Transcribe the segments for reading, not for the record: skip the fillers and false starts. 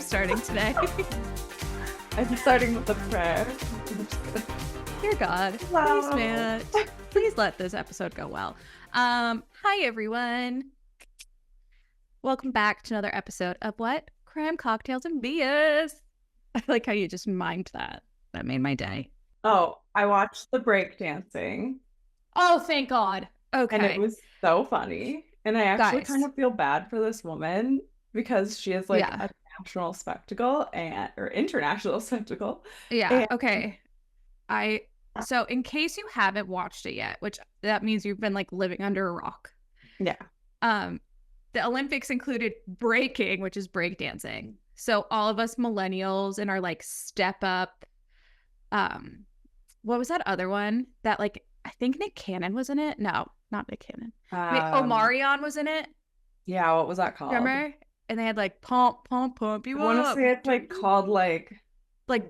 starting today? I'm starting with a prayer. Dear God, Wow. please let this episode go well. Hi everyone. Welcome back to another episode of what? Crime, Cocktails, and BS. I like how you just mimed that. That made my day. Oh, I watched the breakdancing Oh, thank God. Okay. and it was so funny. And I actually Guys. kind of feel bad for this woman because she is like Yeah. a national spectacle or international spectacle. Yeah. And Okay. So in case you haven't watched it yet, which that means you've been like living under a rock. yeah. The Olympics included breaking, which is breakdancing. So all of us millennials in our like step up, what was that other one that like I think Nick Cannon was in it? No, not Nick Cannon. Omarion was in it. Yeah, what was that called? Remember? And they had like pump you I want to up. say it's like called like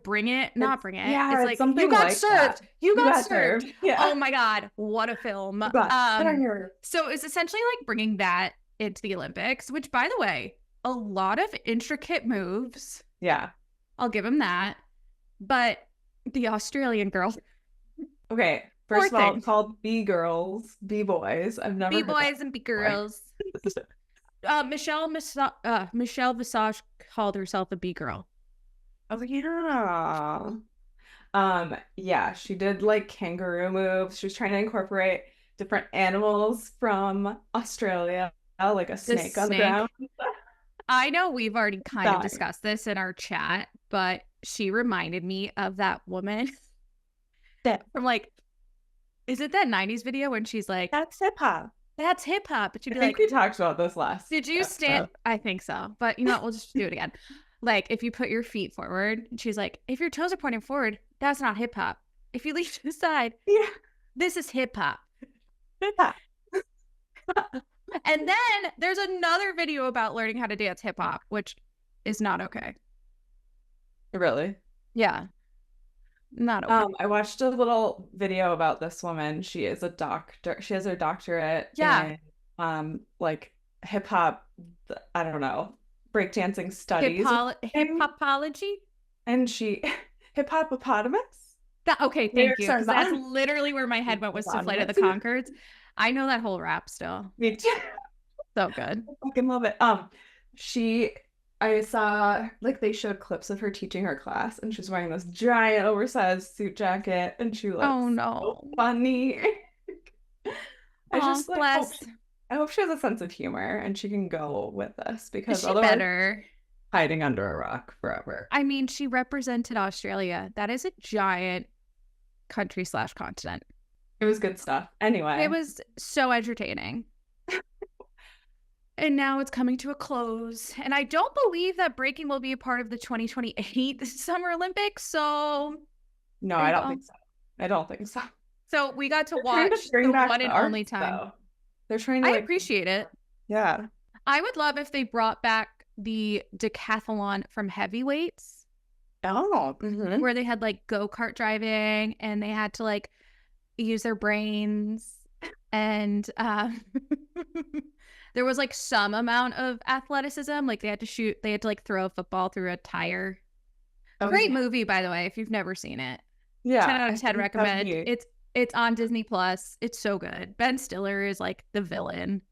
bring it, not bring it. Yeah, it's like something you got like served. that. You got served. Yeah. Oh my God, what a film. So it's essentially like bringing that into the Olympics, which by the way, a lot of intricate moves. Yeah. I'll give him that. But the Australian girl. Okay. First of all, it's called B-girls, B-boys. I've never B-boys and B-girls. Michelle Visage called herself a B-girl. I was like, yeah. Yeah, she did like kangaroo moves. She was trying to incorporate different animals from Australia, like a snake on the ground. I know we've already kind of discussed this in our chat, but she reminded me of that woman from like, is it that 90s video when she's like, that's hip hop. That's hip hop. But she'd be I think we talked about this last. Did you stand? I think so. But you know what? We'll just do it again. Like if you put your feet forward, she's like, if your toes are pointing forward, that's not hip hop. If you lean to the side, yeah, this is hip hop. Hip hop. And then there's another video about learning how to dance hip hop, which is not okay. Really? Yeah. Not okay. I watched a little video about this woman. She is a doctor. She has her doctorate in like hip hop, I don't know, breakdancing studies. Hip hopology? And she hip hopopotamus? Okay, thank you. Because that's literally where my head went, was to Flight of the Conchords. I know that whole rap still. Me too. So good. I fucking love it. I saw like they showed clips of her teaching her class, and she's wearing this giant oversized suit jacket, and she looks so funny. I just like I hope she has a sense of humor and she can go with this, because otherwise hiding under a rock forever. I mean, she represented Australia. That is a giant country/continent. It was good stuff. Anyway, it was so entertaining. And now it's coming to a close. And I don't believe that breaking will be a part of the 2028 Summer Olympics. So no, I don't think so. I don't think so. So we got to watch the one and only time. Though. They're trying to. I appreciate it. Yeah. I would love if they brought back the decathlon from heavyweights. Oh. Where they had like go-kart driving and they had to like use their brains, and there was like some amount of athleticism. Like they had to like throw a football through a tire. Great movie, by the way, if you've never seen it. Yeah. 10 out of 10 recommend. It's on Disney Plus. It's so good. Ben Stiller is like the villain.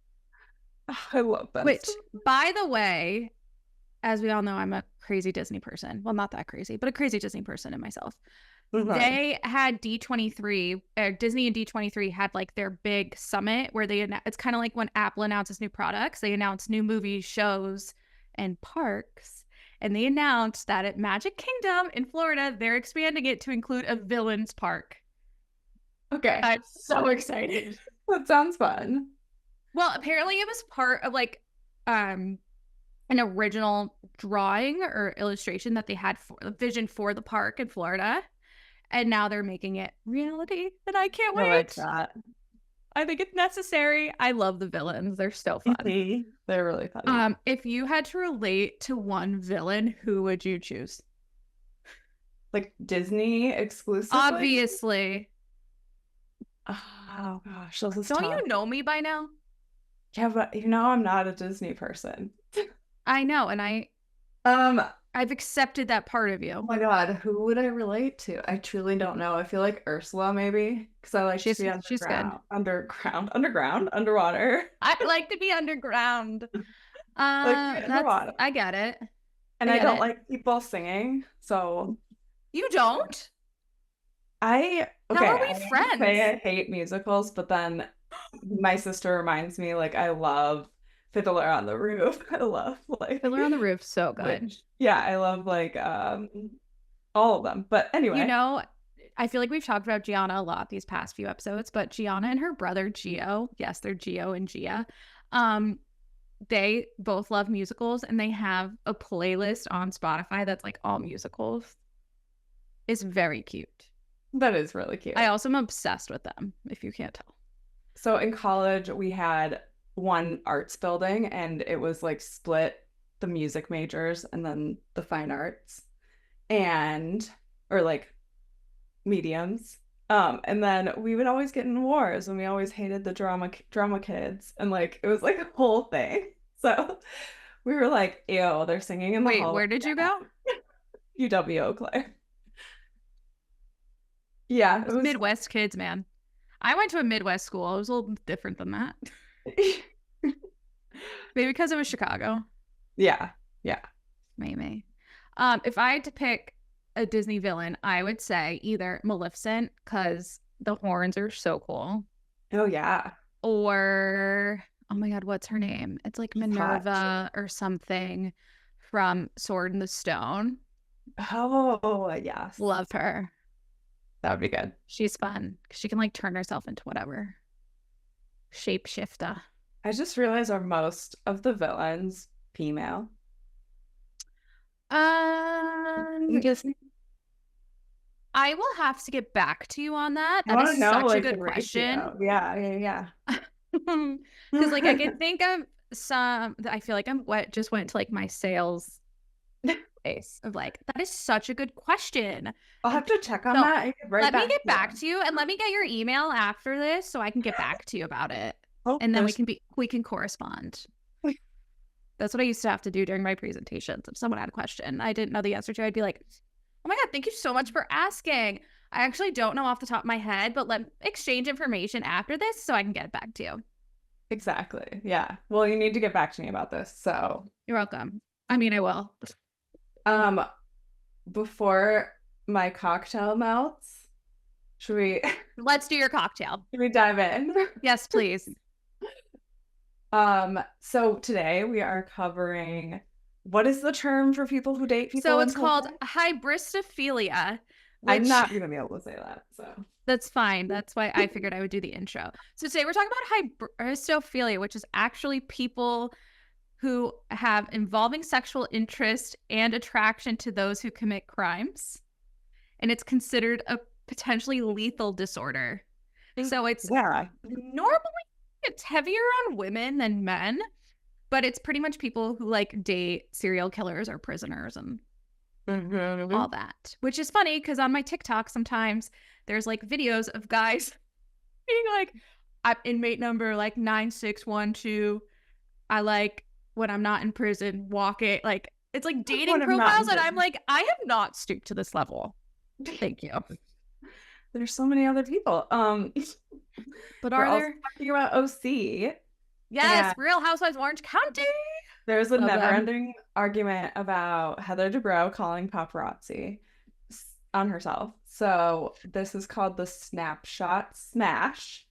Oh, I love that. Which, by the way, as we all know, I'm a crazy Disney person. Well, not that crazy, but a crazy Disney person in myself. They had D23, Disney and D23 had like their big summit where it's kind of like when Apple announces new products, they announce new movies, shows, and parks. And they announced that at Magic Kingdom in Florida, they're expanding it to include a villains park. Okay. I'm so excited. That sounds fun. Well, apparently it was part of like an original drawing or illustration that they had for a vision for the park in Florida. And now they're making it reality, and I can't wait. I like that. I think it's necessary. I love the villains. They're so fun. They're really funny. If you had to relate to one villain, who would you choose? Like Disney exclusively? Obviously. Oh gosh, this is Don't tough. you know me by now? Yeah, but you know I'm not a Disney person. I know, and I've accepted that part of you. Oh my God, who would I relate to? I truly don't know. I feel like Ursula maybe because I like to be underwater. I like to be underground. Underwater. I get it. And I don't like people singing, so. You don't? How are we friends? I hate musicals, but then my sister reminds me, like, I love Fiddler on the Roof. I love like Fiddler on the Roof, so good. I love like all of them. But anyway. You know, I feel like we've talked about Gianna a lot these past few episodes, but Gianna and her brother Gio, yes, they're Gio and Gia. They both love musicals, and they have a playlist on Spotify that's like all musicals. It's very cute. That is really cute. I also am obsessed with them, if you can't tell. So in college, we had one arts building, and it was like split the music majors and then the fine arts or like mediums. And then we would always get in wars, and we always hated the drama kids, and like it was like a whole thing. So we were like, ew, they're singing in the hall. Wait, where did you go? UW Eau Claire. Yeah, it was Midwest kids, man. I went to a Midwest school. It was a little different than that. Maybe because it was Chicago. Yeah. Maybe. If I had to pick a Disney villain, I would say either Maleficent, because the horns are so cool. Oh yeah. Or, oh my God, what's her name? It's like Minerva or something from Sword in the Stone. Oh yes. Love her. That would be good. She's fun because she can like turn herself into whatever. Shapeshifter. I just realized are most of the villains female? I will have to get back to you on that. That is such a good question. Yeah. Because like I can think of some. I feel like just went to like my sales face of like, that is such a good question. I'll have to check on that. Let me get back to you, and let me get your email after this so I can get back to you about it. And then we can correspond. That's what I used to have to do during my presentations. If someone had a question I didn't know the answer to, I'd be like, oh my God, thank you so much for asking. I actually don't know off the top of my head, but let's exchange information after this so I can get it back to you. Exactly. Yeah. Well, you need to get back to me about this. So you're welcome. I mean, I will. Before my cocktail melts, let's do your cocktail. Should we dive in? Yes, please. So today we are covering, what is the term for people who date people? So it's called Hybristophilia. I'm not going to be able to say that, so. That's fine. That's why I figured I would do the intro. So today we're talking about Hybristophilia, which is actually people who have involving sexual interest and attraction to those who commit crimes. And it's considered a potentially lethal disorder. So it's normally it's heavier on women than men, but it's pretty much people who like date serial killers or prisoners and all that. Which is funny because on my TikTok sometimes there's like videos of guys being like, I'm inmate number like 9612. I like when I'm not in prison, walking, like it's like dating profiles, and I'm like, I have not stooped to this level. Thank you. There's so many other people. But are there? Talking about OC. Yes, Real Housewives Orange County. There's a never-ending argument about Heather Dubrow calling paparazzi on herself. So this is called the Snapshot Smash.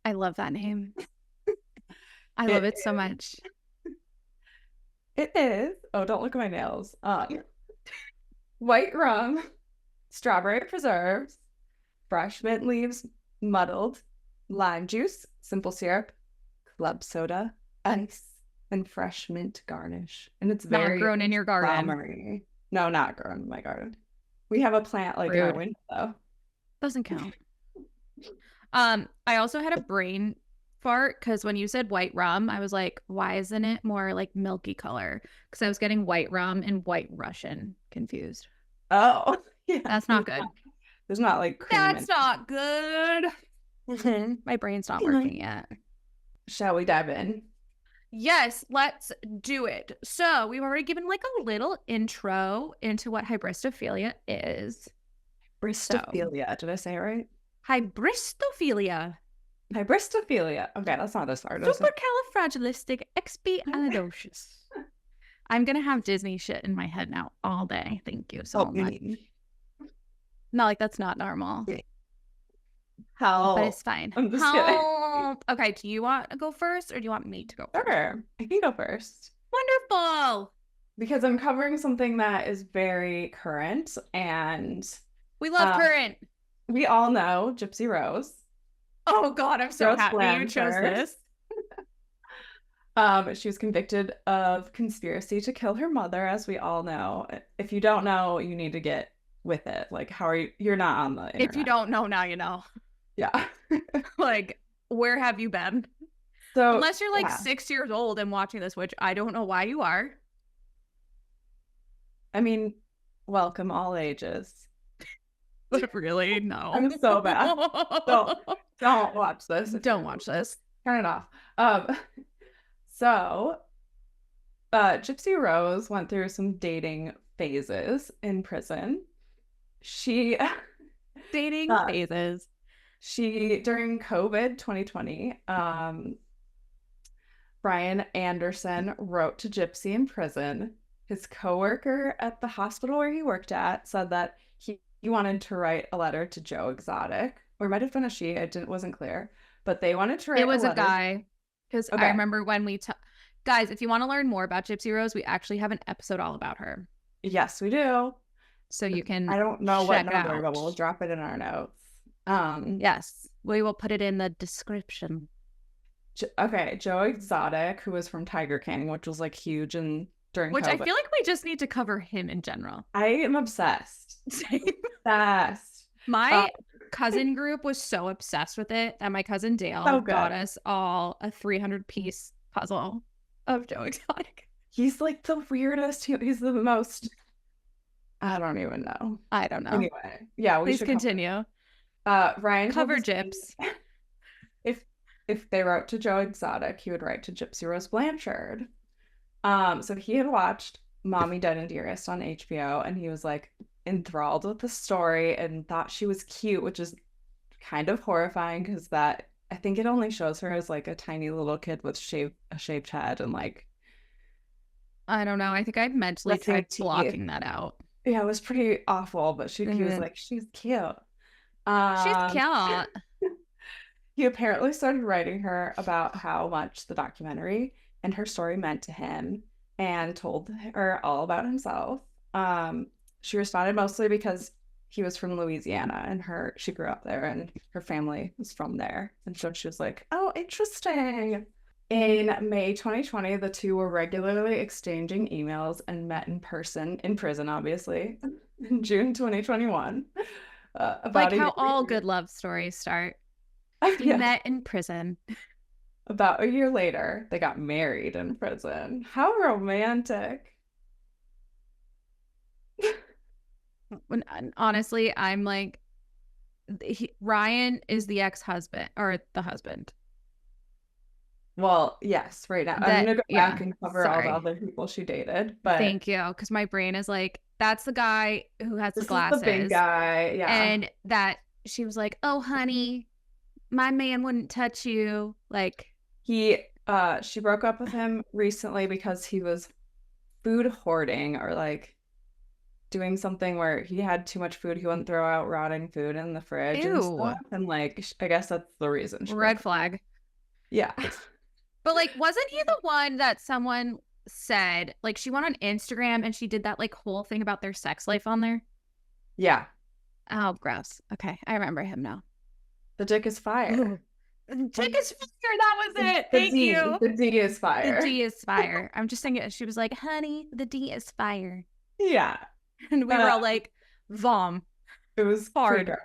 I love that name. I love it so much. It is. Oh, don't look at my nails. White rum, strawberry preserves, fresh mint leaves, muddled, lime juice, simple syrup, club soda, ice, and fresh mint garnish. And it's very not grown in your garden. Flowery. No, not grown in my garden. We have a plant like in our window, though. Doesn't count. I also had a brain fart because when you said white rum, I was like, why isn't it more like milky color? Because I was getting white rum and white Russian confused. Oh, yeah. That's not good. There's not like cream. That's not good. My brain's not working yet. Shall we dive in? Yes, let's do it. So we've already given like a little intro into what hybristophilia is. Hybristophilia. Did I say it right? Hybristophilia. Hybristophilia. Okay, that's not this hard. Supercalifragilisticexpialidocious. I'm gonna have Disney shit in my head now all day. Thank you so much. No, like that's not normal. How? But it's fine. I'm just kidding. Okay, do you want to go first or do you want me to go first? Sure, I can go first. Wonderful. Because I'm covering something that is very current, and we love current. We all know Gypsy Rose. Oh God, I'm so Rose happy Blanchard. You chose this. She was convicted of conspiracy to kill her mother, as we all know. If you don't know, you need to get with it. Like, how are you? You're not on the internet. If you don't know, now you know. Yeah. Like, where have you been? So unless you're like 6 years old and watching this, which I don't know why you are. I mean, welcome all ages. Really? No. I'm so bad. Don't watch this. Don't watch this. Turn it off. So Gypsy Rose went through some dating phases in prison. Dating phases. During COVID 2020, Brian Anderson wrote to Gypsy in prison. His coworker at the hospital where he worked at said that he wanted to write a letter to Joe Exotic, or it might have been a she. It wasn't clear, but they wanted to write. It was a guy, because I remember when we guys, if you want to learn more about Gypsy Rose, we actually have an episode all about her. Yes, we do. So you can. I don't know what number, but we'll drop it in our notes. Yes, we will put it in the description. Okay, Joe Exotic, who was from Tiger King, which was like huge during which COVID. I feel like we just need to cover him in general. I am obsessed. Obsessed. My cousin group was so obsessed with it that my cousin Dale got us all a 300-piece puzzle of Joe Exotic. He's like the weirdest. He's the most. I don't even know. I don't know. Anyway, yeah, we should continue. Ryan cover Gyps. If they wrote to Joe Exotic, he would write to Gypsy Rose Blanchard. So he had watched Mommy Dead and Dearest on HBO, and he was like enthralled with the story and thought she was cute, which is kind of horrifying because I think it only shows her as like a tiny little kid with a shaved head and like. I don't know. I think I mentally tried blocking that out. Yeah, it was pretty awful, but he was like, she's cute. She's cute. He apparently started writing her about how much the documentary and her story meant to him and told her all about himself. She responded mostly because he was from Louisiana and she grew up there and her family was from there. And so she was like, oh, interesting. In May 2020, the two were regularly exchanging emails and met in person, in prison, obviously, in June 2021. Like how all good love stories start. They met in prison. About a year later, they got married in prison. How romantic. Honestly, I'm like, Ryan is the ex-husband or the husband. Well, yes, right now. I'm going to go back and cover all the other people she dated. But thank you, because my brain is like, that's the guy who has the glasses. The big guy, yeah. And that she was like, oh, honey, my man wouldn't touch you. Like she broke up with him recently because he was food hoarding or like doing something where he had too much food. He wouldn't throw out rotting food in the fridge and stuff. And like, I guess that's the reason. Red flag. Yeah. But like, wasn't he the one that someone said, like, she went on Instagram and she did that like whole thing about their sex life on there? Yeah. Oh, gross. Okay, I remember him now. The dick is fire. Ooh. The dick is fire. That was it. Thank you. The D is fire. The D is fire. I'm just thinking, she was like, honey, the D is fire. Yeah. And we were all like, vom. It was hard.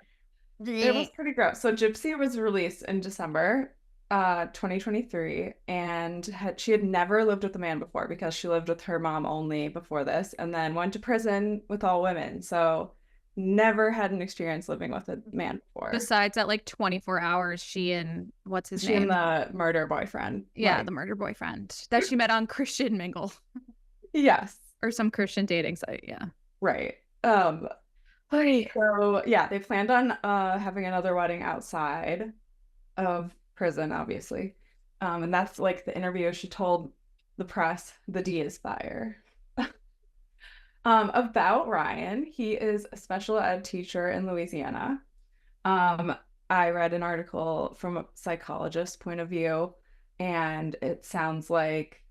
It was pretty gross. So Gypsy was released in December 2023, and she had never lived with a man before because she lived with her mom only before this, and then went to prison with all women. So never had an experience living with a man before. Besides that, like 24 hours, she and what's his name? She and the murder boyfriend. Yeah, the murder boyfriend that she met on Christian Mingle. Yes. Or some Christian dating site, yeah. Right. So yeah, they planned on having another wedding outside of prison, obviously. And that's like the interview. She told the press, the D is fire. About Ryan, he is a special ed teacher in Louisiana. I read an article from a psychologist's point of view, and it sounds like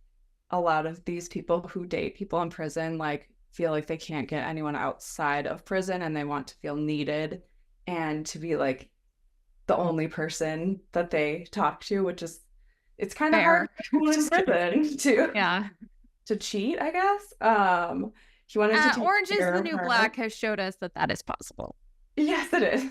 a lot of these people who date people in prison like feel like they can't get anyone outside of prison, and they want to feel needed and to be like the only person that they talk to, which is it's kind of hard in prison to cheat, I guess. He wanted to take Orange is the New Black has showed us that is possible. Yes, it is.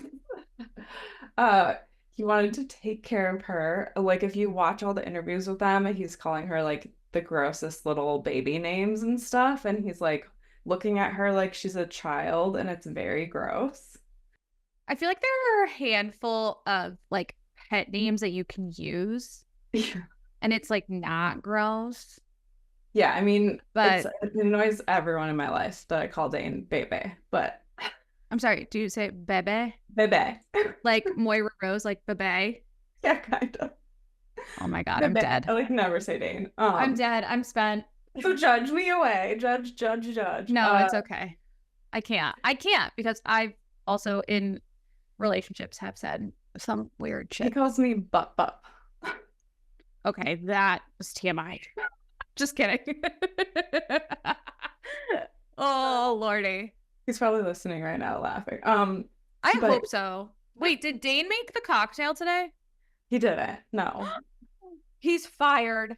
He wanted to take care of her. Like, if you watch all the interviews with them, he's calling her like the grossest little baby names and stuff, and he's like looking at her like she's a child, and it's very gross. I feel like there are a handful of like pet names that you can use, and it's like not gross. Yeah, I mean, but it annoys everyone in my life that I call Dane Bebe, but I'm sorry, do you say Bebe? Bebe. Like Moira Rose, like Bebe? Yeah, kind of. Oh my God, Bebe. I'm dead. I like never say Dane. I'm dead. I'm spent. So judge me away. Judge. No, it's okay. I can't because I've also in relationships have said some weird shit. He calls me butt. Okay, that was TMI. Just kidding. Oh, Lordy. He's probably listening right now laughing. I hope so. Wait, did Dane make the cocktail today? He didn't. No. He's fired.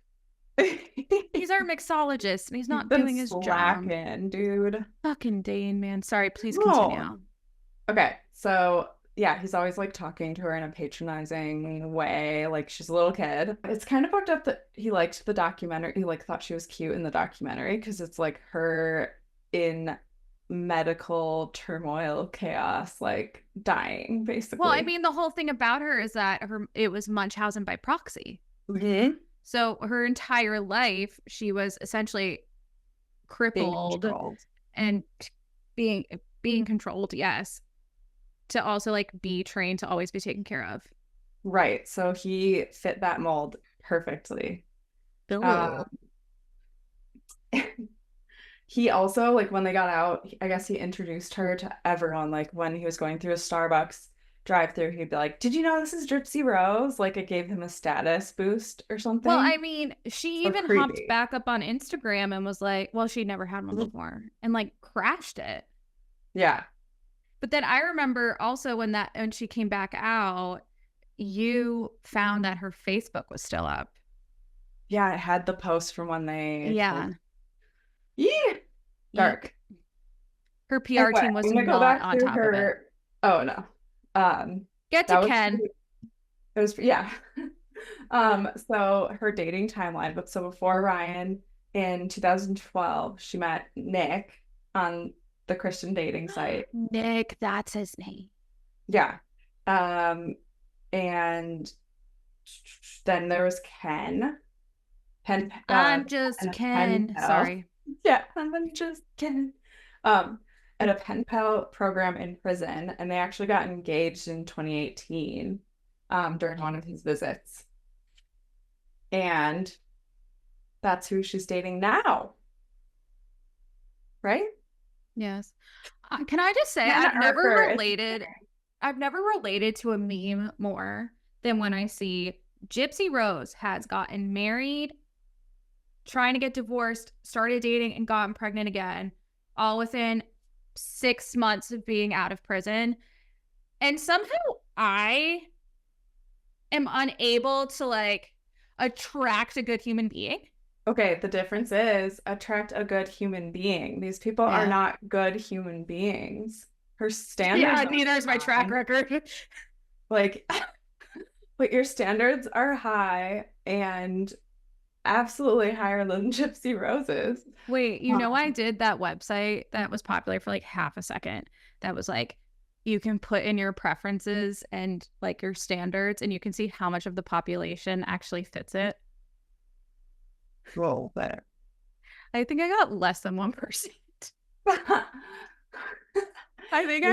He's our mixologist and he's not doing his job. Dude. Fucking Dane, man. Sorry, please continue. Okay, so yeah, he's always like talking to her in a patronizing way, like she's a little kid. It's kind of fucked up that he liked the documentary. He like thought she was cute in the documentary because it's like her in medical turmoil, chaos, like dying, basically. Well, I mean, the whole thing about her is that it was Munchausen by proxy. Mm-hmm. So her entire life, she was essentially crippled and being controlled, yes. To also like be trained to always be taken care of. Right. So he fit that mold perfectly. He also, like, when they got out, I guess he introduced her to everyone. Like, when he was going through a Starbucks drive-through, he'd be like, "Did you know this is Gypsy Rose?" Like, it gave him a status boost or something. Well, I mean, she even hopped back up on Instagram and was like, well, she'd never had one before and like crashed it. Yeah. But then I remember also when she came back out, you found that her Facebook was still up. Yeah, I had the post from when they... Yeah. Dark. Her PR team was not on top of it. Oh, no. Get to Ken. It was, yeah. So her dating timeline. But so before Ryan, in 2012, she met Nick on the Christian dating site. Nick, that's his name. Yeah. And then there was Ken. I'm just Ken. Sorry. Yeah, I'm just Ken. At a pen pal program in prison, and they actually got engaged in 2018 during one of his visits. And that's who she's dating now. Right? Yes. Can I just say I've never related to a meme more than when I see Gypsy Rose has gotten married, trying to get divorced, started dating, and gotten pregnant again, all within 6 months of being out of prison. And somehow I am unable to like attract a good human being. Okay, the difference is attract a good human being. These people are not good human beings. Her standards. Yeah, neither is my track record. Like, but your standards are high, and absolutely higher than Gypsy Rose's. Wait, you know, I did that website that was popular for like half a second. That was like, you can put in your preferences and like your standards, and you can see how much of the population actually fits it. Roll there. I think I got less than 1%. I think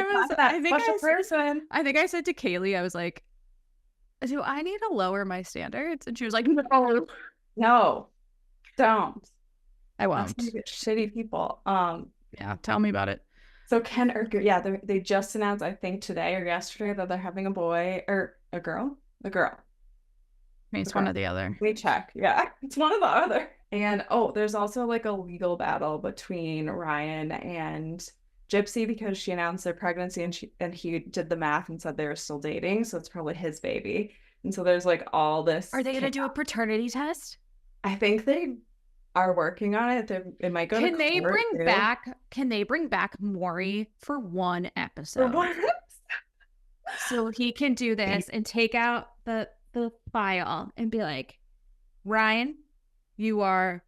I said to Kaylee, I was like, do I need to lower my standards? And she was like, no. No, don't. I won't. Shitty people. Yeah, tell me about it. So they just announced, I think today or yesterday, that they're having a boy or a girl. A girl. It's one or the other. We check. Yeah, it's one or the other. And there's also like a legal battle between Ryan and Gypsy because she announced their pregnancy and he did the math and said they were still dating, so it's probably his baby. And so there's like all this. Are they going to do a paternity test? I think they are working on it. It might go. Can they bring back Maury for one episode? So he can do this and take out the file and be like, Ryan, you are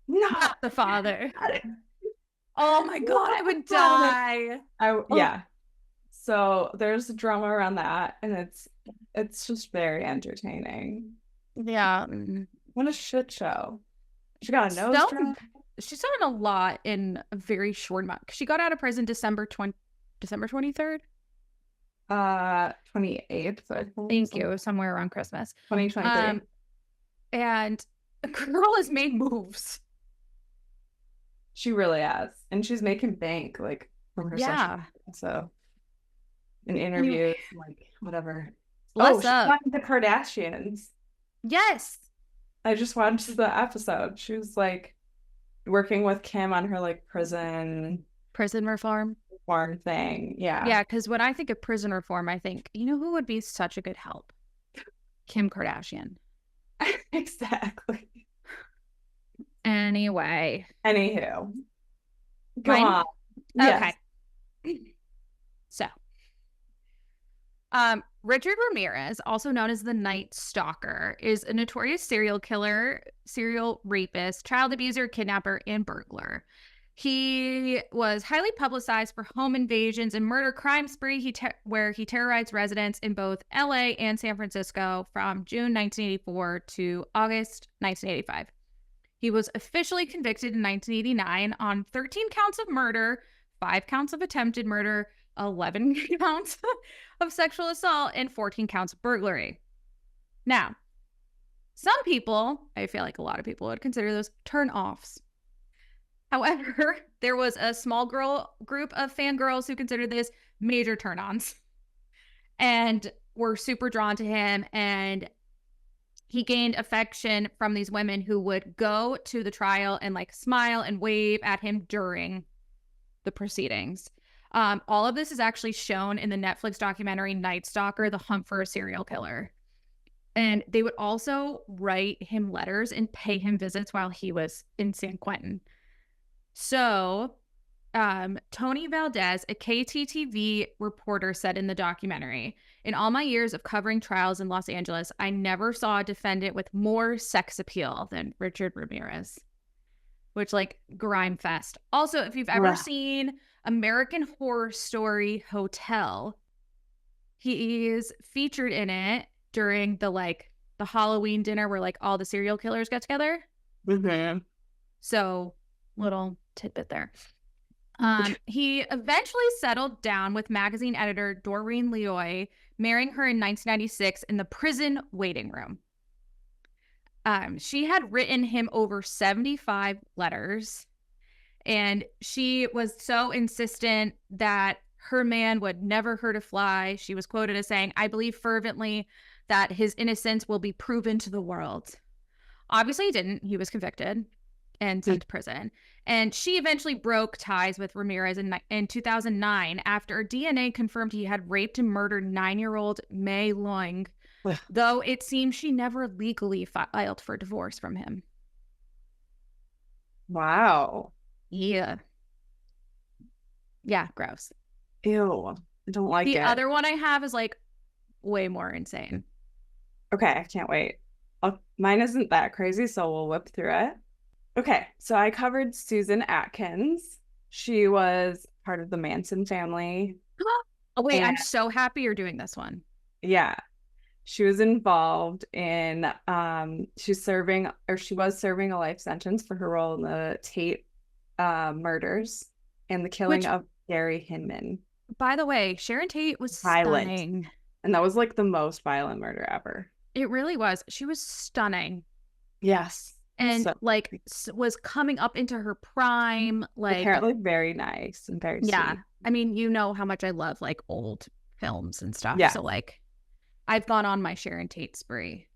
not the father. Oh my God, I would die. Yeah. So there's drama around that, and it's just very entertaining. Yeah. What a shit show. She got a nose job. She's done a lot in a very short amount. She got out of prison December 23rd. 28th. Thank you. Somewhere around Christmas. 2023. And the girl has made moves. She really has. And she's making bank, like, from her social. So, in interviews, like, whatever. She went the Kardashians. Yes. I just watched the episode. She was, like, working with Kim on her, like, prison reform thing. Yeah, because when I think of prison reform, I think, you know who would be such a good help? Kim Kardashian. Exactly. Anywho, go on. Okay. Yes. So Richard Ramirez, also known as the Night Stalker, is a notorious serial killer, serial rapist, child abuser, kidnapper, and burglar. He was highly publicized for home invasions and murder crime spree where he terrorized residents in both LA and San Francisco from June 1984 to August 1985. He was officially convicted in 1989 on 13 counts of murder, 5 counts of attempted murder, 11 counts of sexual assault, and 14 counts of burglary. Now, some people, I feel like a lot of people would consider those turn-offs. However, there was a small group of fangirls who considered this major turn-ons and were super drawn to him, and he gained affection from these women who would go to the trial and like smile and wave at him during the proceedings. All of this is actually shown in the Netflix documentary Night Stalker, The Hunt for a Serial Killer. And they would also write him letters and pay him visits while he was in San Quentin. So Tony Valdez, a KTTV reporter, said in the documentary, "In all my years of covering trials in Los Angeles, I never saw a defendant with more sex appeal than Richard Ramirez." Which, like, grime fest. Also, if you've ever seen American Horror Story Hotel, he is featured in it during the Halloween dinner where like all the serial killers get together. Mm-hmm. So, little tidbit there. He eventually settled down with magazine editor Doreen Leoy, marrying her in 1996 in the prison waiting room. She had written him over 75 letters, and she was so insistent that her man would never hurt a fly. She was quoted as saying, "I believe fervently that his innocence will be proven to the world." Obviously, he didn't. He was convicted and sent to prison. And she eventually broke ties with Ramirez in 2009 after DNA confirmed he had raped and murdered 9-year-old May Loing, though it seems she never legally filed for divorce from him. Wow. Yeah. Yeah, gross. Ew. I don't like it. The other one I have is like way more insane. Okay, I can't wait. Mine isn't that crazy, so we'll whip through it. Okay, so I covered Susan Atkins. She was part of the Manson family. Oh, wait, I'm so happy you're doing this one. Yeah. She was involved in she was serving a life sentence for her role in the Tate murders and the killing of Gary Hinman. By the way, Sharon Tate was stunning. And that was like the most violent murder ever. It really was. She was stunning. Yes. And was coming up into her prime. Like, apparently very nice and very sweet. I mean, you know how much I love like old films and stuff. Yeah. So like I've gone on my Sharon Tate spree,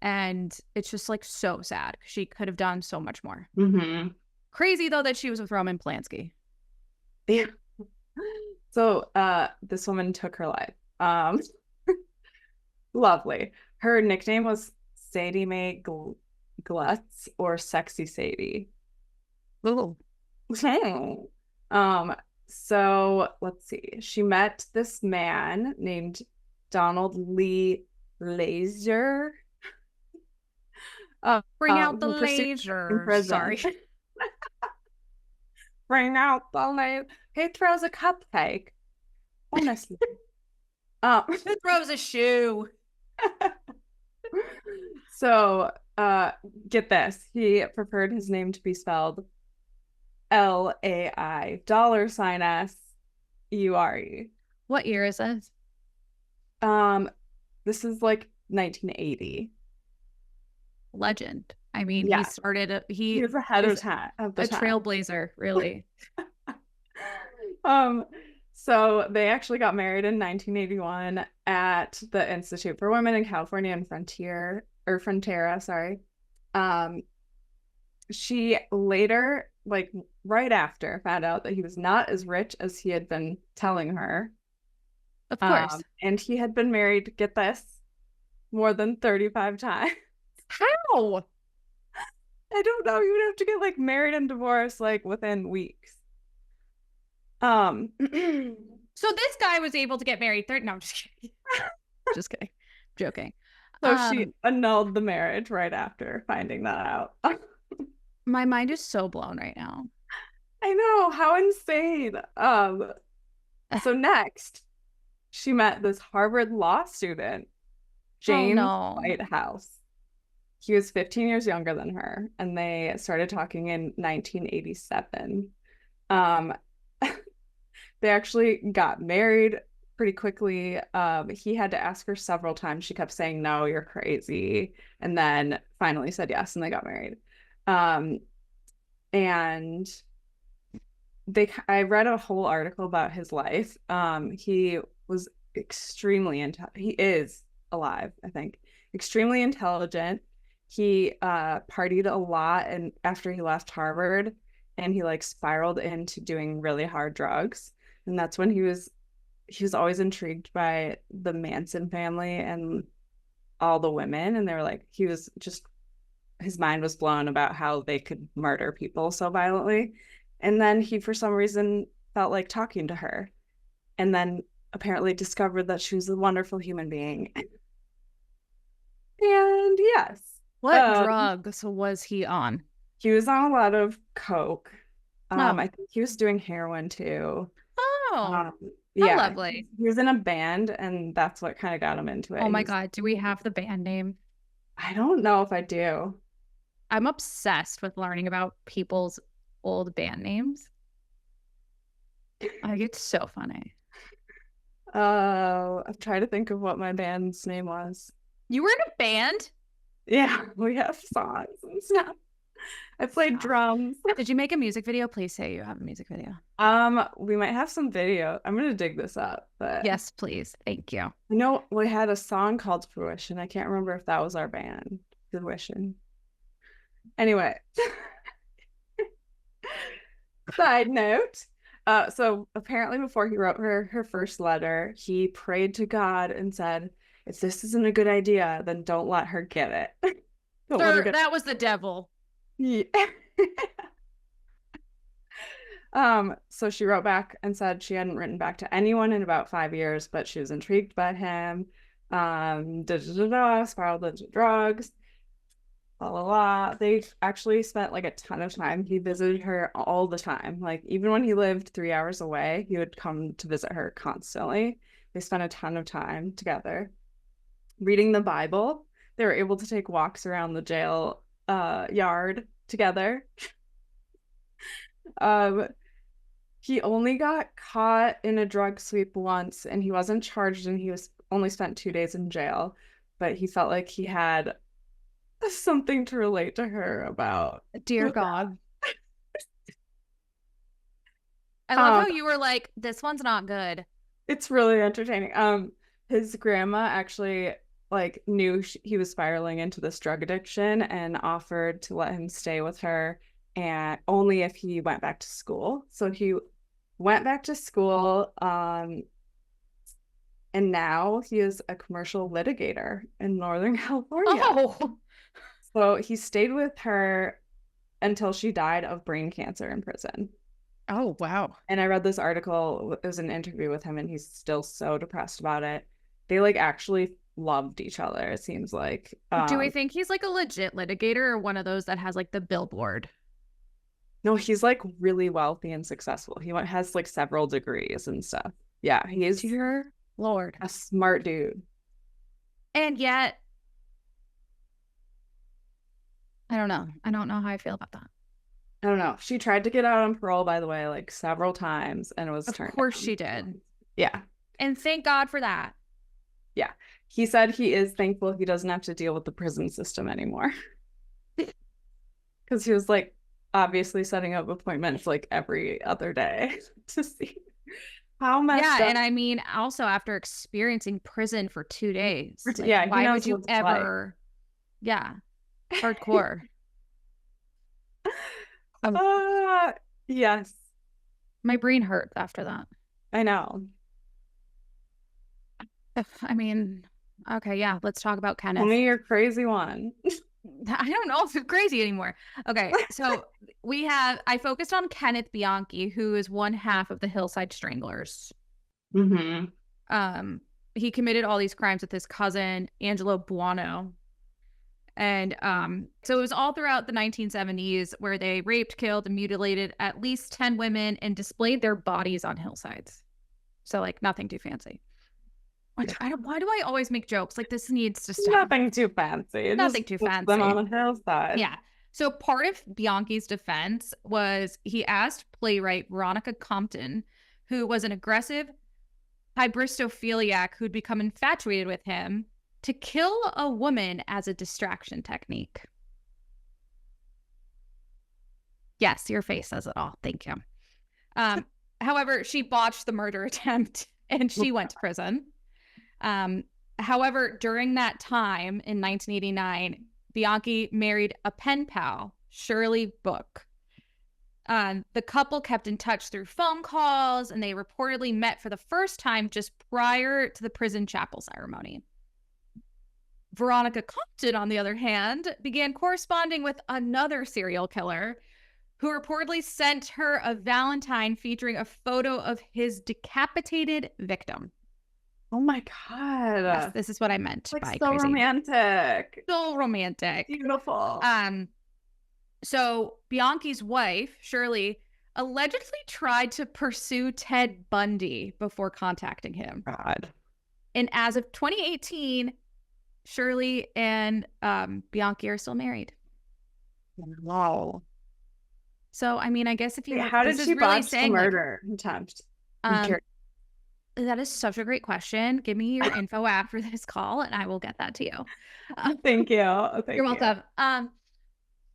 and it's just like so sad. She could have done so much more. Mm-hmm. Crazy though that she was with Roman Polanski. Yeah. So this woman took her life. Lovely. Her nickname was Sadie Mae Glutz, or Sexy Sadie. Ooh. So let's see. She met this man named Donald Lee Laser. Bring out the laser. Sorry. Bring out the laser. He throws a cupcake. Honestly. Who throws a shoe? So, get this. He preferred his name to be spelled LAI $SURE. What year is this? This is like 1980. Legend. I mean, yeah. He was ahead of time. A trailblazer, really. So they actually got married in 1981 at the Institute for Women in California in Frontera, sorry. She later, like right after, found out that he was not as rich as he had been telling her. Of course. And he had been married, get this, more than 35 times. How? I don't know. You would have to get like married and divorced like within weeks. So this guy was able to get married no, I'm just kidding. Just kidding. Joking. So she annulled the marriage right after finding that out. My mind is so blown right now. I know, how insane. So next she met this Harvard law student, James Whitehouse. He was 15 years younger than her, and they started talking in 1987. They actually got married pretty quickly. He had to ask her several times. She kept saying, no, you're crazy. And then finally said yes, and they got married. And I read a whole article about his life. He was he is alive, I think. Extremely intelligent. He partied a lot, and after he left Harvard, and he like spiraled into doing really hard drugs. And that's when he was always intrigued by the Manson family and all the women. And they were like, his mind was blown about how they could murder people so violently. And then he, for some reason, felt like talking to her. And then apparently discovered that she was a wonderful human being. And yes. What drugs was he on? He was on a lot of coke. I think he was doing heroin too. Oh, yeah, lovely. He was in a band, and that's what kind of got him into it. Oh my God, do we have the band name? I don't know if I do. I'm obsessed with learning about people's old band names. I think it's so funny. I'm trying to think of what my band's name was. You were in a band? Yeah, we have songs and stuff. I played drums. Did you make a music video? Please say you have a music video. We might have some video. I'm gonna dig this up, but yes, please. Thank you. I know we had a song called Fruition. I can't remember if that was our band. Fruition. Anyway. Side note. So apparently before he wrote her first letter, he prayed to God and said, if this isn't a good idea, then don't let her get it. That was the devil. Yeah. So she wrote back and said she hadn't written back to anyone in about 5 years, but she was intrigued by him. Spiraled into drugs. blah, blah, blah. They actually spent like a ton of time. He visited her all the time. Like even when he lived 3 hours away, he would come to visit her constantly. They spent a ton of time together. Reading the Bible. They were able to take walks around the jail yard together. He only got caught in a drug sweep once, and he wasn't charged, and he was only spent 2 days in jail. But he felt like he had something to relate to her about. Dear God. I love how you were like, this one's not good. It's really entertaining. His grandma actually like knew he was spiraling into this drug addiction and offered to let him stay with her, and only if he went back to school. So he went back to school, and now he is a commercial litigator in Northern California. Oh. So he stayed with her until she died of brain cancer in prison. Oh, wow. And I read this article. It was an interview with him, and he's still so depressed about it. They like actually loved each other, it seems like. Do we think he's like a legit litigator or one of those that has like the billboard? No, he's like really wealthy and successful. He has like several degrees and stuff. Yeah, he is. Dear Lord. A smart dude. And yet, I don't know. I don't know how I feel about that. I don't know. She tried to get out on parole, by the way, like several times, and it was turned down. Of course she did. Yeah. And thank God for that. Yeah. He said he is thankful he doesn't have to deal with the prison system anymore. Because he was like obviously setting up appointments like every other day to see how messed up. Yeah, and I mean, also after experiencing prison for 2 days. Like, yeah, why would you ever? Like. Yeah. Hardcore. Yes. My brain hurts after that. I know. I mean, okay, yeah, let's talk about Kenneth. Tell me your crazy one. I don't know if it's crazy anymore. Okay, so I focused on Kenneth Bianchi, who is one half of the Hillside Stranglers. Mm-hmm. He committed all these crimes with his cousin, Angelo Buono. And so it was all throughout the 1970s where they raped, killed, and mutilated at least 10 women and displayed their bodies on hillsides. So, like, nothing too fancy. Why do I always make jokes? Like, this needs to stop. Nothing too fancy. Nothing too fancy. Them on a hillside. Yeah. So part of Bianchi's defense was he asked playwright Veronica Compton, who was an aggressive Hybristophiliac who'd become infatuated with him, to kill a woman as a distraction technique. Yes, your face says it all. Thank you. However, she botched the murder attempt and she went to prison. However, during that time in 1989, Bianchi married a pen pal, Shirley Book. The couple kept in touch through phone calls, and they reportedly met for the first time just prior to the prison chapel ceremony. Veronica Compton, on the other hand, began corresponding with another serial killer who reportedly sent her a Valentine featuring a photo of his decapitated victim. Oh my God. Yes, this is what I meant by so crazy. Romantic. So romantic. Beautiful. So Bianchi's wife, Shirley, allegedly tried to pursue Ted Bundy before contacting him. God. And as of 2018, Shirley and Bianchi are still married. Wow. So, I mean, I guess if you... How did she botch the murder attempt? That is such a great question. Give me your info after this call, and I will get that to you. Thank you. You're welcome.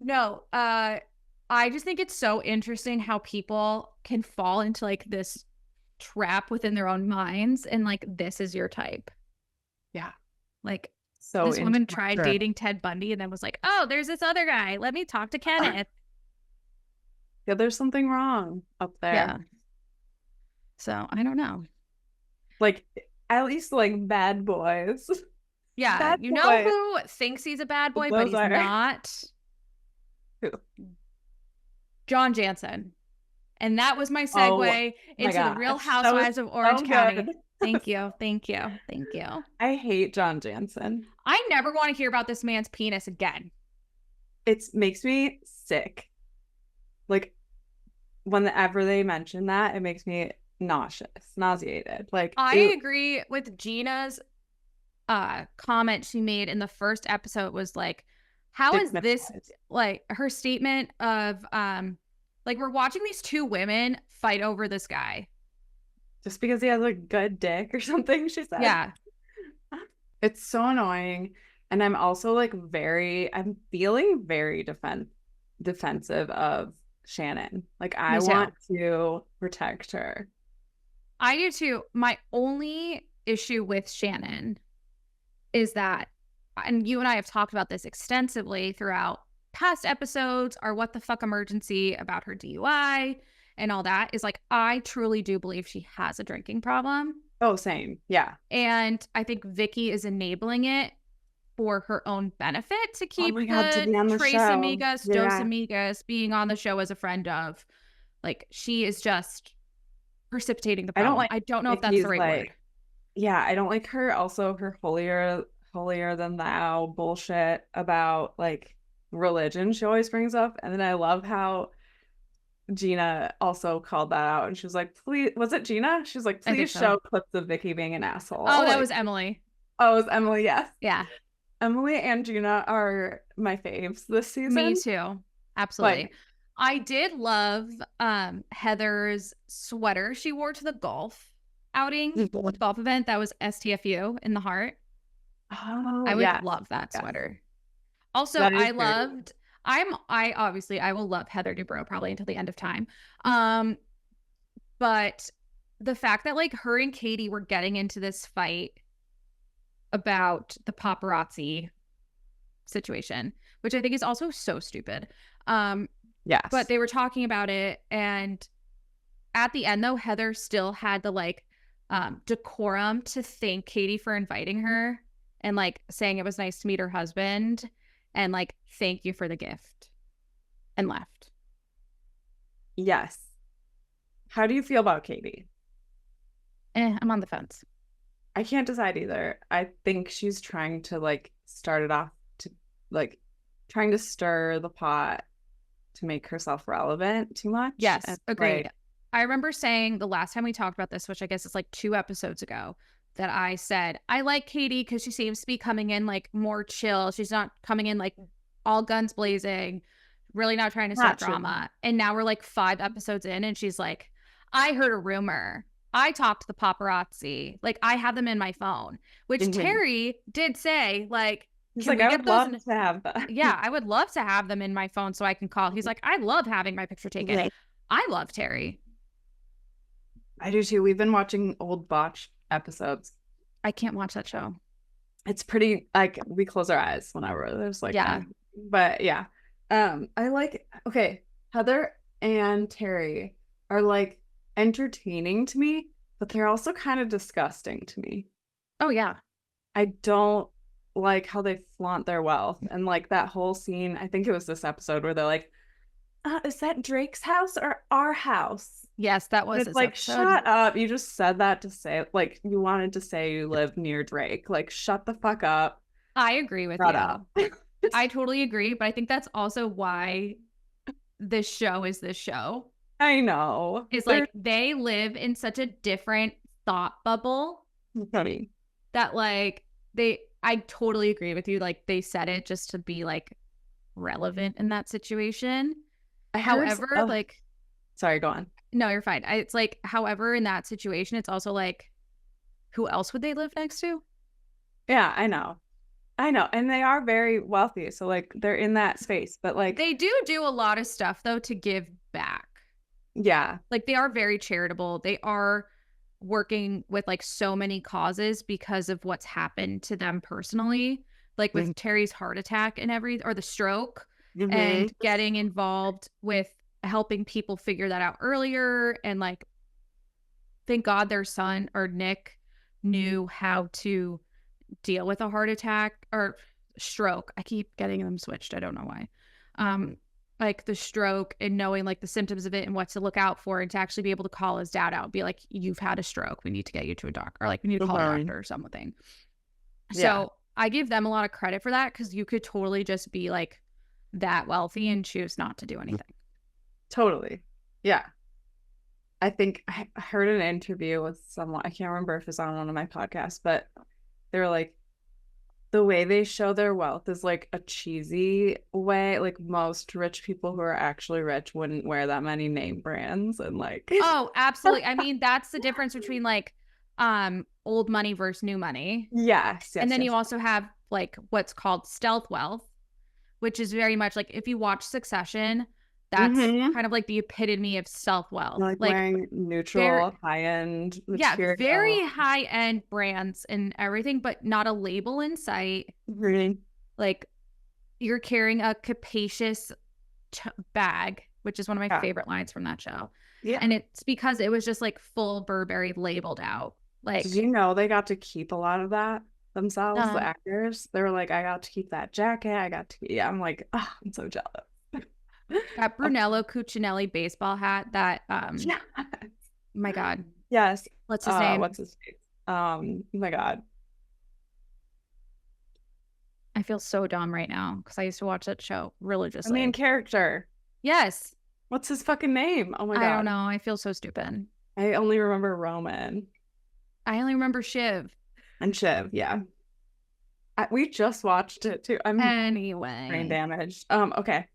No, I just think it's so interesting how people can fall into like this trap within their own minds, and like, this is your type. Yeah. Like, so this woman tried dating Ted Bundy and then was like, oh, there's this other guy. Let me talk to Kenneth. Yeah, there's something wrong up there. Yeah. So I don't know. Like, at least like bad boys. Yeah. Bad you know who thinks he's a bad boy, but he's not? Who? John Jansen. And that was my segue into the Real Housewives of Orange County. Thank you. Thank you. Thank you. I hate John Jansen. I never want to hear about this man's penis again. it makes me sick. Like whenever they mention that, it makes me nauseated. Like I agree with Gina's comment she made in the first episode was like, how is this like her statement of like we're watching these two women fight over this guy just because he has a good dick or something, she said. Yeah. It's so annoying. And I'm also like I'm feeling very defensive of Shannon. Like I want to protect her. I do too. My only issue with Shannon is that, and you and I have talked about this extensively throughout past episodes, our what the fuck emergency about her DUI and all that, is like, I truly do believe she has a drinking problem. Oh, same. Yeah. And I think Vicky is enabling it for her own benefit to keep to the Tres Amigas, Dos Amigas being on the show as a friend of. Like, she is just precipitating the problem. I don't know if that's the right word. Yeah, I don't like her. Also, her holier than thou bullshit about like religion she always brings up. And then I love how Gina also called that out, and she was like, please, was it Gina? She was like, please show clips of Vicky being an asshole. Oh, that was Emily. Oh, it was Emily, yes. Yeah. Emily and Gina are my faves this season. Me too. Absolutely. I did love Heather's sweater she wore to the golf outing, golf event. That was STFU in the heart. Oh, I would love that sweater. Also, I loved, I will love Heather Dubrow probably until the end of time. But the fact that like her and Katie were getting into this fight about the paparazzi situation, which I think is also so stupid. Yes. But they were talking about it, and at the end though, Heather still had the like decorum to thank Katie for inviting her and like saying it was nice to meet her husband and like thank you for the gift, and left. Yes. How do you feel about Katie? I'm on the fence. I can't decide either. I think she's trying to like start it off to like trying to stir the pot to make herself relevant too much. Yes, agreed. Like, I remember saying the last time we talked about this, which I guess is like 2 episodes ago, that I said, I like Katie because she seems to be coming in like more chill. She's not coming in like all guns blazing, really not trying to start drama. And now we're like 5 episodes in and she's like, I heard a rumor. I talked to the paparazzi. Like, I have them in my phone, which Terry did say, like, he's like, I would love to have that. Yeah, I would love to have them in my phone so I can call. He's like, I love having my picture taken. Right. I love Terry. I do too. We've been watching old Botch episodes. I can't watch that show. It's pretty, like, we close our eyes whenever there's like, but yeah. I like, okay, Heather and Terry are like entertaining to me, but they're also kind of disgusting to me. Oh yeah. I don't like how they flaunt their wealth, and like that whole scene, I think it was this episode where they're like, is that Drake's house or our house? Yes, that was. It's like episode. Shut up, you just said that to say, like, you wanted to say you live near Drake. Like, shut the fuck up. I agree with you. I totally agree, but I think that's also why this show is this show. I know. It's like they live in such a different thought bubble. Funny. That like I totally agree with you. Like, they said it just to be like relevant in that situation. However, like, sorry, go on. No, you're fine. It's like, however, in that situation, it's also like, who else would they live next to? Yeah, I know. And they are very wealthy. So like they're in that space, but like they do a lot of stuff though to give back. Yeah. Like, they are very charitable. They are working with like so many causes because of what's happened to them personally, like with Terry's heart attack and or the stroke, and getting involved with helping people figure that out earlier. And like, thank God their son or Nick knew how to deal with a heart attack or stroke. I keep getting them switched. I don't know why. Like the stroke, and knowing like the symptoms of it and what to look out for, and to actually be able to call his dad out and be like, you've had a stroke, we need to get you to a doctor, or like we need to call a doctor or something. Yeah. So I give them a lot of credit for that, because you could totally just be like that wealthy and choose not to do anything. Totally. Yeah. I think I heard an interview with someone, I can't remember if it's on one of my podcasts, but they were like, the way they show their wealth is like a cheesy way. Like most rich people who are actually rich wouldn't wear that many name brands and like. Oh, absolutely. I mean, that's the difference between like old money versus new money. Yes. And then you also have like what's called stealth wealth, which is very much like if you watch Succession, that's kind of like the epitome of stealth wealth. Like wearing neutral, high-end material. Yeah, very high-end brands and everything, but not a label in sight. Really? Like you're carrying a capacious bag, which is one of my favorite lines from that show. Yeah. And it's because it was just like full Burberry labeled out. Like, did you know they got to keep a lot of that themselves, the actors? They were like, I got to keep that jacket. I got to, yeah. I'm like, oh, I'm so jealous. That Brunello Cucinelli baseball hat that yes. My God. Yes. What's his name? What's his name? Oh my God. I feel so dumb right now because I used to watch that show religiously. The main character. Yes. What's his fucking name? Oh my God. I don't know. I feel so stupid. I only remember Roman. I only remember Shiv. And Shiv, yeah. We just watched it too. Anyway. Brain damaged. Okay.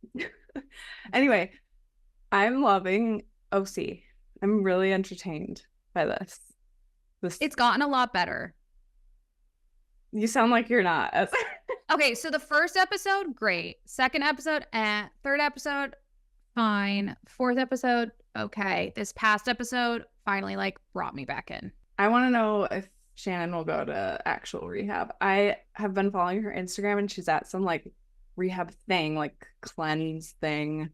Anyway, I'm loving OC. I'm really entertained by this. It's gotten a lot better. You sound like you're not. Okay, so the first episode, great. Second episode, third episode, fine. Fourth episode, okay. This past episode finally like brought me back in. I want to know if Shannon will go to actual rehab. I have been following her Instagram and she's at some like rehab thing, like cleanse thing.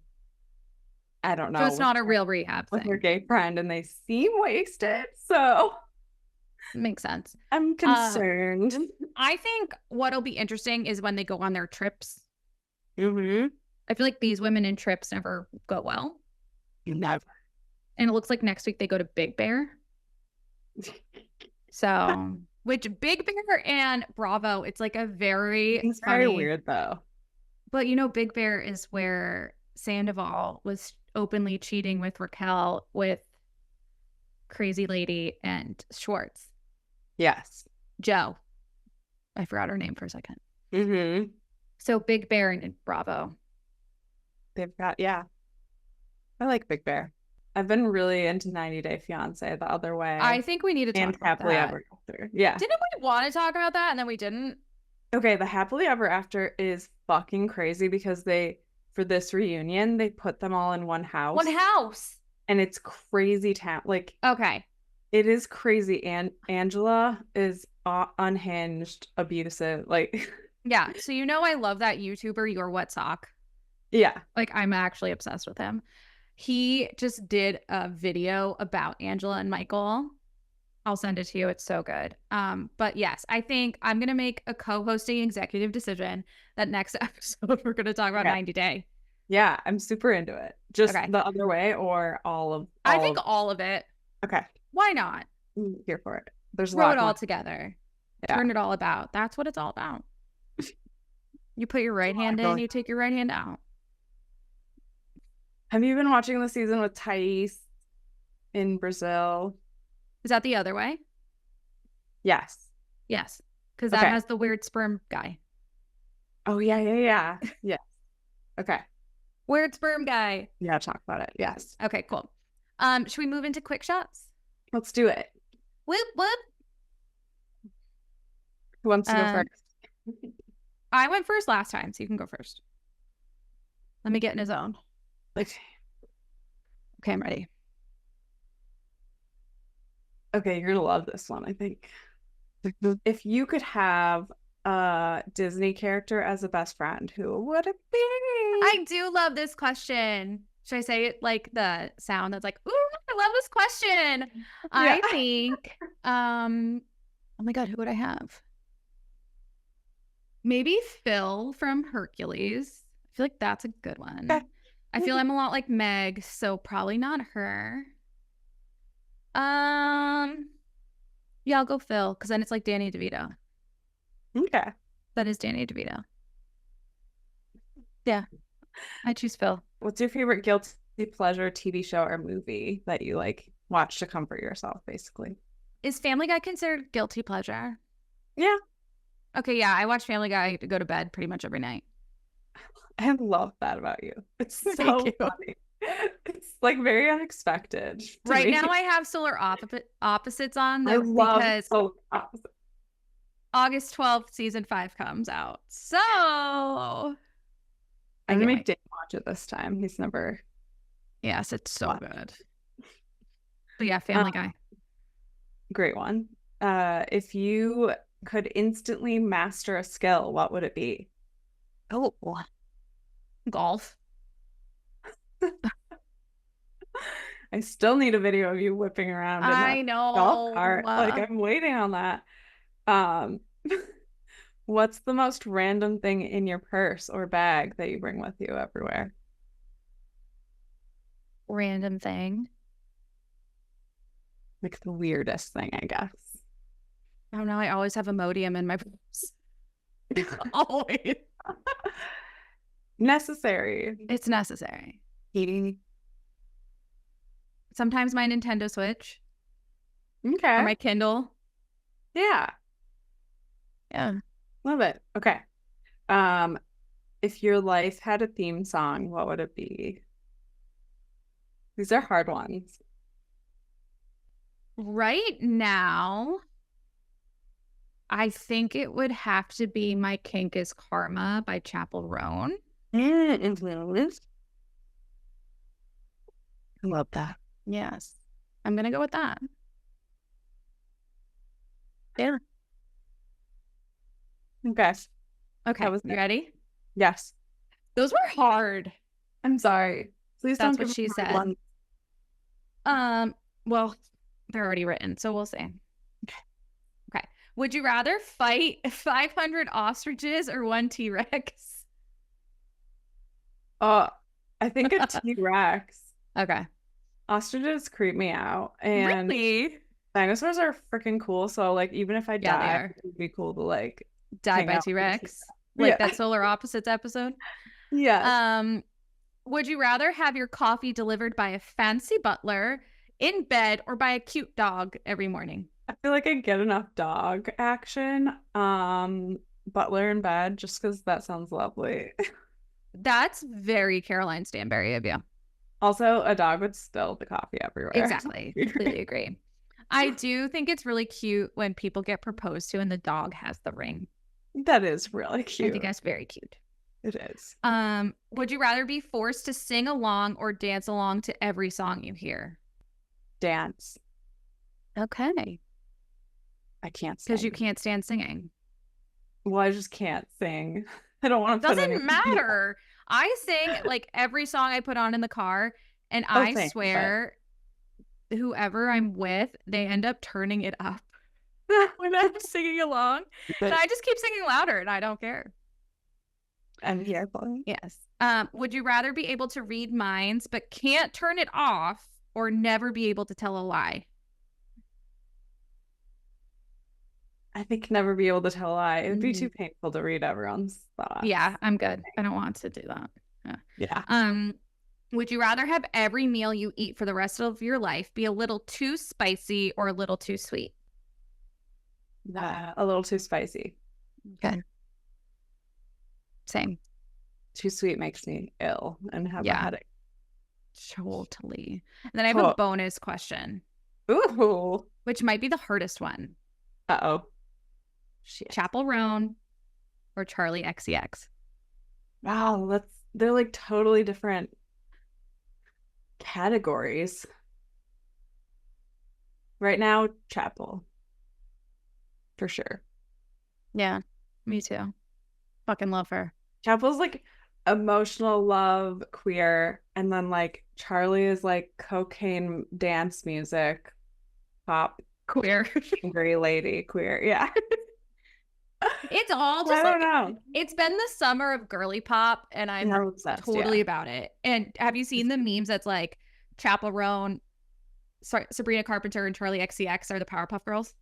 I don't know. So it's not a real rehab thing. With her gay friend and they seem wasted. So makes sense. I'm concerned. I think what'll be interesting is when they go on their trips. Mm-hmm. I feel like these women in trips never go well. Never. And it looks like next week they go to Big Bear. So, which Big Bear and Bravo, it's like a very it's very weird though. But you know, Big Bear is where Sandoval was openly cheating with Raquel with Crazy Lady and Schwartz. Yes. Joe. I forgot her name for a second. Mm-hmm. So Big Bear and Bravo. They've got, yeah. I like Big Bear. I've been really into 90 Day Fiancé the other way. I think we need to talk about Happily that. Ever After. Yeah. Didn't we want to talk about that and then we didn't? Okay, the Happily Ever After is fucking crazy because for this reunion, they put them all in one house. One house. And it's crazy town. Like, okay. It is crazy. And Angela is unhinged, abusive. Like, yeah. So, you know, I love that YouTuber, Your What Sock. Yeah. Like, I'm actually obsessed with him. He just did a video about Angela and Michael. I'll send it to you. It's so good. But yes, I think I'm going to make a co-hosting executive decision that next episode we're going to talk about 90 Day. Yeah, I'm super into it. Just the other way or all of I think all of it. Okay. Why not? Here for it. There's Throw it all together. Yeah. Turn it all about. That's what it's all about. You put your right hand in, you take your right hand out. Have you been watching the season with Thais in Brazil? Is that the other way? Yes. Yes. Because that has the weird sperm guy. Oh, yeah. Yes. Okay. Weird sperm guy. Yeah, talk about it. Yes. Okay, cool. Should we move into quick shots? Let's do it. Whoop, whoop. Who wants to go first? I went first last time, so you can go first. Let me get in a zone. Okay, I'm ready. Okay, you're gonna love this one, I think. If you could have a Disney character as a best friend, who would it be? I do love this question. Should I say it like the sound that's like, ooh, I love this question. Yeah. I think, oh my God, who would I have? Maybe Phil from Hercules. I feel like that's a good one. Okay. I feel I'm a lot like Meg, so probably not her. Yeah, I'll go Phil, because then it's like Danny DeVito. Okay. That is Danny DeVito. Yeah. I choose Phil. What's your favorite guilty pleasure TV show or movie that you like watch to comfort yourself, basically? Is Family Guy considered guilty pleasure? Yeah. Okay, yeah, I watch Family Guy to go to bed pretty much every night. I love that about you. It's so funny. It's like very unexpected. Right now I have Solar Opposites on I love because Solar Opposites. August 12th, season 5 comes out. So I'm gonna make Dave watch it this time. He's never. Yes, it's so good. But yeah, Family Guy. Great one. If you could instantly master a skill, what would it be? Oh, golf. I still need a video of you whipping around in I know. golf cart. Like, I'm waiting on that. What's the most random thing in your purse or bag that you bring with you everywhere? Random thing? Like the weirdest thing, I guess. I don't know. I always have Imodium in my purse. Always. Necessary. It's necessary. Eating. Sometimes my Nintendo Switch. Okay. Or my Kindle. Yeah. Yeah. Love it. Okay. If your life had a theme song, what would it be? These are hard ones. Right now, I think it would have to be My Kink is Karma by Chappell Roan. I love that. Yes. I'm going to go with that. Yeah. Okay. Okay. You ready? Yes. Those were hard. I'm sorry. Please don't give what she said. One. Well, they're already written, so we'll see. Okay. Would you rather fight 500 ostriches or 1 T-Rex? I think a T-Rex. Okay. Ostriches creep me out. And really? Dinosaurs are freaking cool. So like even if I die, it would be cool to like die by T-Rex. Like that Solar Opposites episode. Yeah. Would you rather have your coffee delivered by a fancy butler in bed or by a cute dog every morning? I feel like I get enough dog action. Butler in bed, just because that sounds lovely. That's very Caroline Stanberry of you. Also, a dog would spill the coffee everywhere. Exactly. Completely agree. I do think it's really cute when people get proposed to and the dog has the ring. That is really cute. I think that's very cute. It is. Would you rather be forced to sing along or dance along to every song you hear? Dance. Okay. I can't sing. Because you can't stand singing. Well, I just can't sing. I don't want to Doesn't matter. I sing like every song I put on in the car, and I swear whoever I'm with, they end up turning it up when I'm singing along. And I just keep singing louder and I don't care. I'm here. Yes. Would you rather be able to read minds but can't turn it off or never be able to tell a lie? I think never be able to tell a lie. It would be too painful to read everyone's thoughts. Yeah, I'm good. I don't want to do that. Yeah. Would you rather have every meal you eat for the rest of your life be a little too spicy or a little too sweet? A little too spicy. Okay. Same. Too sweet makes me ill and have a headache. Totally. And then I have a bonus question. Ooh. Which might be the hardest one. Uh-oh. Chappell Roan or Charlie XCX? Wow, they're like totally different categories. Right now, Chappell. For sure. Yeah, me too. Fucking love her. Chappell's like emotional love, queer, and then like Charlie is like cocaine dance music, pop, queer, angry lady, queer. Yeah. It's all just I don't know. It's been the summer of girly pop, and I'm obsessed, totally about it. And have you seen the memes that's like Chappell Roan, Sabrina Carpenter, and Charlie XCX are the Powerpuff Girls?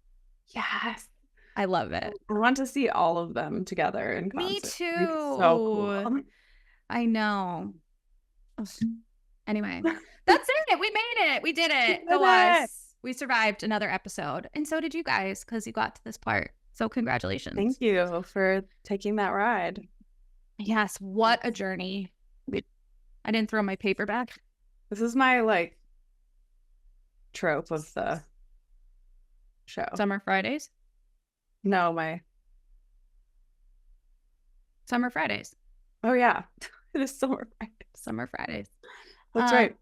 Yes. I love it. I want to see all of them together in concert. Me too. So cool. I know. Anyway, that's it. We made it. We did it. Go us. We survived another episode. And so did you guys, because you got to this part. So congratulations. Thank you for taking that ride. Yes. What a journey. I didn't throw my paper back. This is my like trope of the show. Summer Fridays? No, my Summer Fridays. Oh yeah. It is Summer Fridays. Summer Fridays. That's right.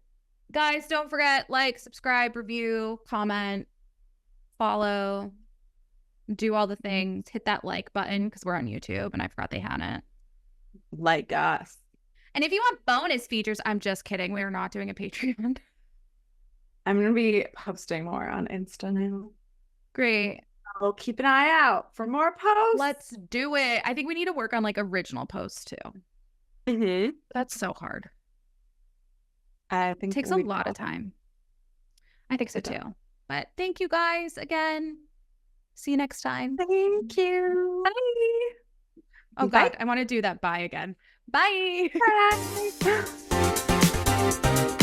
Guys, don't forget, like, subscribe, review, comment, follow, do all the things. Hit that like button because we're on YouTube and I forgot they had it. Like us. And if you want bonus features, I'm just kidding. We are not doing a Patreon. I'm going to be posting more on Insta now. Great. I'll keep an eye out for more posts. Let's do it. I think we need to work on like original posts too. Mm-hmm. That's so hard. I think it takes a lot of time. I think so too. But thank you guys again. See you next time. Thank you. Bye. Oh God, I want to do that bye again. Bye. Bye.